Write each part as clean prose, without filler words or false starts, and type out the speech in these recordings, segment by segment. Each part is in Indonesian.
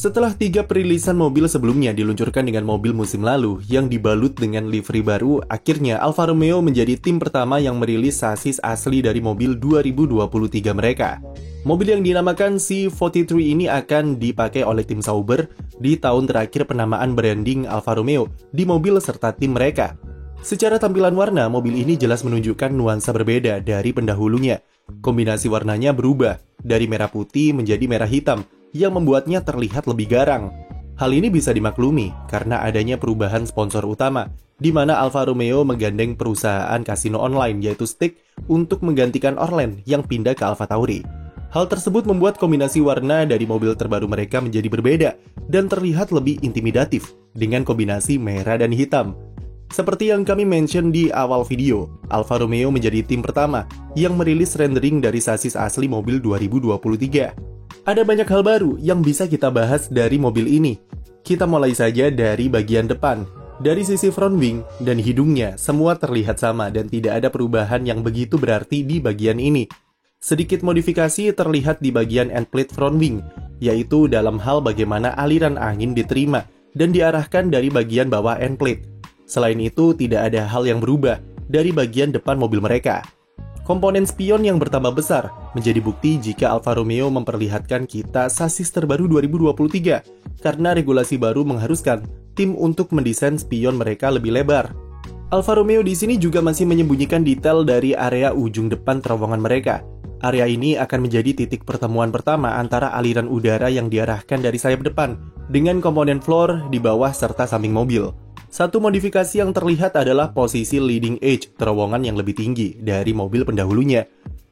Setelah 3 perilisan mobil sebelumnya diluncurkan dengan mobil musim lalu yang dibalut dengan livery baru, akhirnya Alfa Romeo menjadi tim pertama yang merilis sasis asli dari mobil 2023 mereka. Mobil yang dinamakan C43 ini akan dipakai oleh tim Sauber di tahun terakhir penamaan branding Alfa Romeo di mobil serta tim mereka. Secara tampilan warna, mobil ini jelas menunjukkan nuansa berbeda dari pendahulunya. Kombinasi warnanya berubah dari merah putih menjadi merah hitam, yang membuatnya terlihat lebih garang. Hal ini bisa dimaklumi karena adanya perubahan sponsor utama, di mana Alfa Romeo menggandeng perusahaan kasino online yaitu Stake untuk menggantikan Orlen yang pindah ke AlphaTauri. Hal tersebut membuat kombinasi warna dari mobil terbaru mereka menjadi berbeda dan terlihat lebih intimidatif dengan kombinasi merah dan hitam. Seperti yang kami mention di awal video, Alfa Romeo menjadi tim pertama yang merilis rendering dari sasis asli mobil 2023. Ada banyak hal baru yang bisa kita bahas dari mobil ini. Kita mulai saja dari bagian depan. Dari sisi front wing dan hidungnya, semua terlihat sama dan tidak ada perubahan yang begitu berarti di bagian ini. Sedikit modifikasi terlihat di bagian end plate front wing, yaitu dalam hal bagaimana aliran angin diterima dan diarahkan dari bagian bawah end plate. Selain itu, tidak ada hal yang berubah dari bagian depan mobil mereka. Komponen spion yang bertambah besar menjadi bukti jika Alfa Romeo memperlihatkan kita sasis terbaru 2023 karena regulasi baru mengharuskan tim untuk mendesain spion mereka lebih lebar. Alfa Romeo di sini juga masih menyembunyikan detail dari area ujung depan terowongan mereka. Area ini akan menjadi titik pertemuan pertama antara aliran udara yang diarahkan dari sayap depan dengan komponen floor di bawah serta samping mobil. Satu modifikasi yang terlihat adalah posisi leading edge terowongan yang lebih tinggi dari mobil pendahulunya.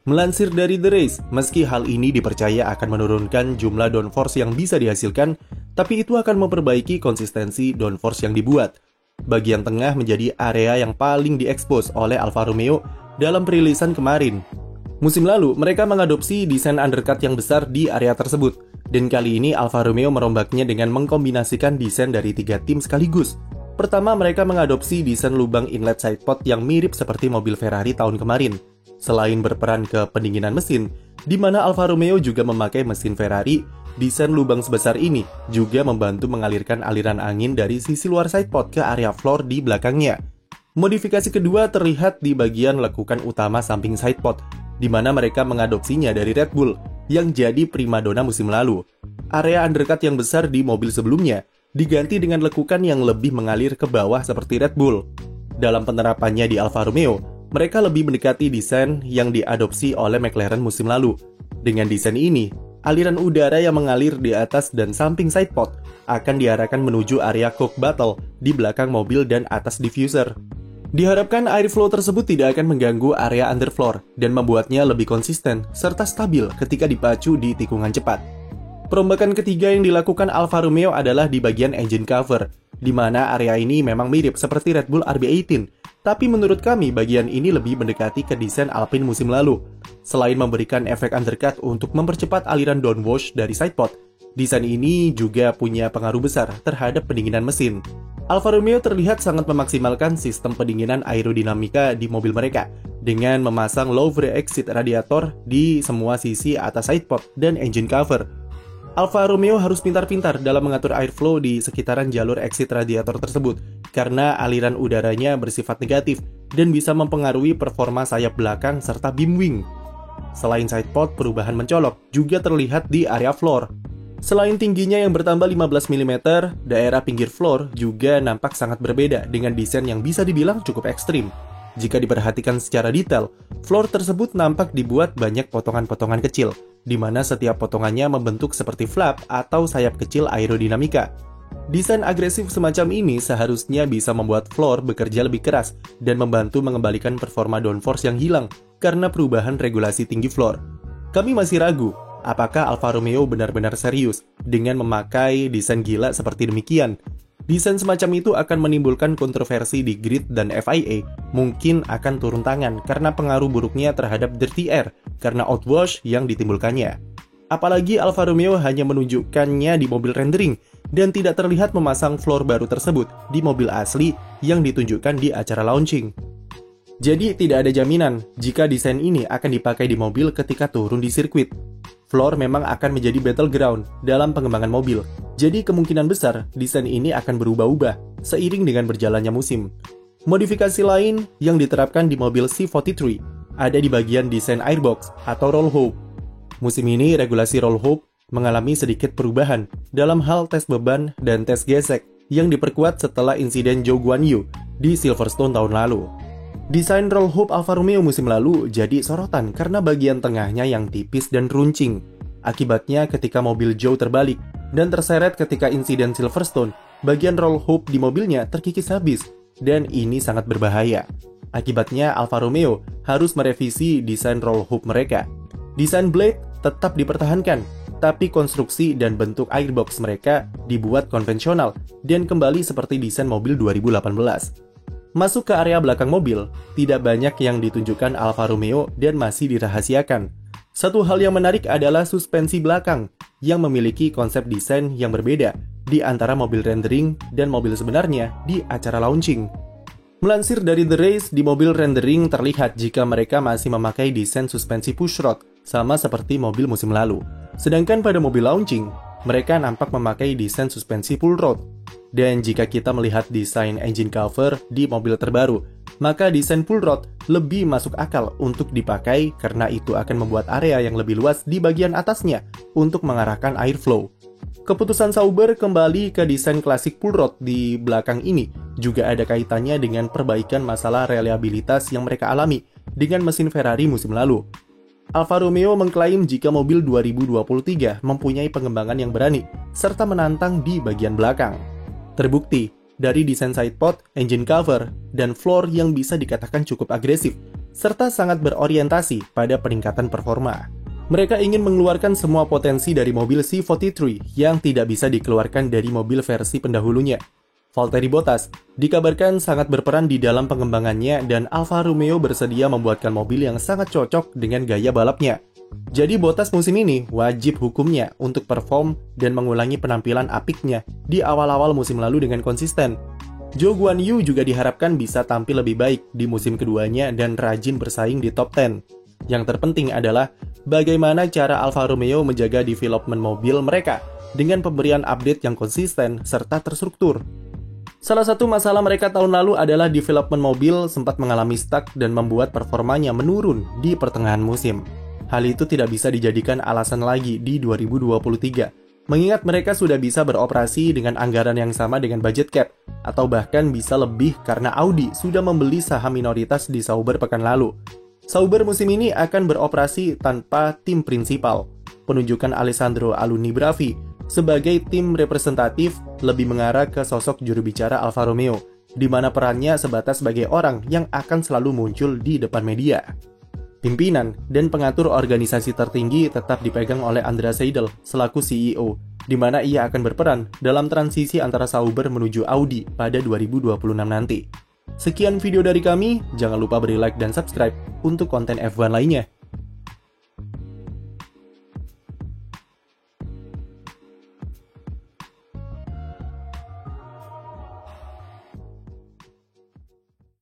Melansir dari The Race, meski hal ini dipercaya akan menurunkan jumlah downforce yang bisa dihasilkan, tapi itu akan memperbaiki konsistensi downforce yang dibuat. Bagian tengah menjadi area yang paling diekspos oleh Alfa Romeo dalam perilisan kemarin. Musim lalu, mereka mengadopsi desain undercut yang besar di area tersebut, dan kali ini Alfa Romeo merombaknya dengan mengkombinasikan desain dari 3 tim sekaligus. Pertama, mereka mengadopsi desain lubang inlet sidepod yang mirip seperti mobil Ferrari tahun kemarin. Selain berperan ke pendinginan mesin, di mana Alfa Romeo juga memakai mesin Ferrari, desain lubang sebesar ini juga membantu mengalirkan aliran angin dari sisi luar sidepod ke area floor di belakangnya. Modifikasi kedua terlihat di bagian lekukan utama samping sidepod, di mana mereka mengadopsinya dari Red Bull yang jadi primadona musim lalu. Area undercut yang besar di mobil sebelumnya diganti dengan lekukan yang lebih mengalir ke bawah seperti Red Bull. Dalam penerapannya di Alfa Romeo, mereka lebih mendekati desain yang diadopsi oleh McLaren musim lalu. Dengan desain ini, aliran udara yang mengalir di atas dan samping sidepod akan diarahkan menuju area coke battle di belakang mobil dan atas diffuser. Diharapkan airflow tersebut tidak akan mengganggu area underfloor dan membuatnya lebih konsisten serta stabil ketika dipacu di tikungan cepat. Perombakan ketiga yang dilakukan Alfa Romeo adalah di bagian engine cover, di mana area ini memang mirip seperti Red Bull RB18, tapi menurut kami bagian ini lebih mendekati ke desain Alpine musim lalu. Selain memberikan efek undercut untuk mempercepat aliran downwash dari sidepod, desain ini juga punya pengaruh besar terhadap pendinginan mesin. Alfa Romeo terlihat sangat memaksimalkan sistem pendinginan aerodinamika di mobil mereka, dengan memasang low free exit radiator di semua sisi atas sidepod dan engine cover. Alfa Romeo harus pintar-pintar dalam mengatur airflow di sekitaran jalur exit radiator tersebut karena aliran udaranya bersifat negatif dan bisa mempengaruhi performa sayap belakang serta beam wing. Selain sidepod, perubahan mencolok juga terlihat di area floor. Selain tingginya yang bertambah 15 mm, daerah pinggir floor juga nampak sangat berbeda dengan desain yang bisa dibilang cukup ekstrim. Jika diperhatikan secara detail, floor tersebut nampak dibuat banyak potongan-potongan kecil, di mana setiap potongannya membentuk seperti flap atau sayap kecil aerodinamika. Desain agresif semacam ini seharusnya bisa membuat floor bekerja lebih keras dan membantu mengembalikan performa downforce yang hilang karena perubahan regulasi tinggi floor. Kami masih ragu, apakah Alfa Romeo benar-benar serius dengan memakai desain gila seperti demikian. Desain semacam itu akan menimbulkan kontroversi di grid dan FIA, mungkin akan turun tangan karena pengaruh buruknya terhadap dirty air karena outwash yang ditimbulkannya. Apalagi Alfa Romeo hanya menunjukkannya di mobil rendering dan tidak terlihat memasang floor baru tersebut di mobil asli yang ditunjukkan di acara launching. Jadi tidak ada jaminan jika desain ini akan dipakai di mobil ketika turun di sirkuit. Floor memang akan menjadi battleground dalam pengembangan mobil. Jadi kemungkinan besar desain ini akan berubah-ubah seiring dengan berjalannya musim. Modifikasi lain yang diterapkan di mobil C43 ada di bagian desain airbox atau roll hoop. Musim ini regulasi roll hoop mengalami sedikit perubahan dalam hal tes beban dan tes gesek yang diperkuat setelah insiden Zhou Guanyu di Silverstone tahun lalu. Desain roll hoop Alfa Romeo musim lalu jadi sorotan karena bagian tengahnya yang tipis dan runcing. Akibatnya ketika mobil Zhou terbalik dan terseret ketika insiden Silverstone, bagian roll hoop di mobilnya terkikis habis dan ini sangat berbahaya. Akibatnya Alfa Romeo harus merevisi desain roll hoop mereka. Desain blade tetap dipertahankan, tapi konstruksi dan bentuk airbox mereka dibuat konvensional dan kembali seperti desain mobil 2018. Masuk ke area belakang mobil, tidak banyak yang ditunjukkan Alfa Romeo dan masih dirahasiakan. Satu hal yang menarik adalah suspensi belakang yang memiliki konsep desain yang berbeda di antara mobil rendering dan mobil sebenarnya di acara launching. Melansir dari The Race, di mobil rendering terlihat jika mereka masih memakai desain suspensi pushrod sama seperti mobil musim lalu. Sedangkan pada mobil launching, mereka nampak memakai desain suspensi full rod. Dan jika kita melihat desain engine cover di mobil terbaru, maka desain full rod lebih masuk akal untuk dipakai karena itu akan membuat area yang lebih luas di bagian atasnya untuk mengarahkan airflow. Keputusan Sauber kembali ke desain klasik full rod di belakang ini juga ada kaitannya dengan perbaikan masalah reliabilitas yang mereka alami dengan mesin Ferrari musim lalu. Alfa Romeo mengklaim jika mobil 2023 mempunyai pengembangan yang berani serta menantang di bagian belakang. Terbukti dari desain sidepod, engine cover, dan floor yang bisa dikatakan cukup agresif, serta sangat berorientasi pada peningkatan performa. Mereka ingin mengeluarkan semua potensi dari mobil C43 yang tidak bisa dikeluarkan dari mobil versi pendahulunya. Valtteri Bottas dikabarkan sangat berperan di dalam pengembangannya dan Alfa Romeo bersedia membuatkan mobil yang sangat cocok dengan gaya balapnya. Jadi Bottas musim ini wajib hukumnya untuk perform dan mengulangi penampilan apiknya di awal-awal musim lalu dengan konsisten. Zhou Guanyu juga diharapkan bisa tampil lebih baik di musim keduanya dan rajin bersaing di top 10. Yang terpenting adalah bagaimana cara Alfa Romeo menjaga development mobil mereka dengan pemberian update yang konsisten serta terstruktur. Salah satu masalah mereka tahun lalu adalah development mobil sempat mengalami stuck dan membuat performanya menurun di pertengahan musim. Hal itu tidak bisa dijadikan alasan lagi di 2023, mengingat mereka sudah bisa beroperasi dengan anggaran yang sama dengan budget cap, atau bahkan bisa lebih karena Audi sudah membeli saham minoritas di Sauber pekan lalu. Sauber musim ini akan beroperasi tanpa tim prinsipal. Penunjukan Alessandro Alunni Bravi sebagai tim representatif lebih mengarah ke sosok juru bicara Alfa Romeo, di mana perannya sebatas sebagai orang yang akan selalu muncul di depan media. Pimpinan dan pengatur organisasi tertinggi tetap dipegang oleh Andrea Seidel selaku CEO, di mana ia akan berperan dalam transisi antara Sauber menuju Audi pada 2026 nanti. Sekian video dari kami, jangan lupa beri like dan subscribe untuk konten F1 lainnya.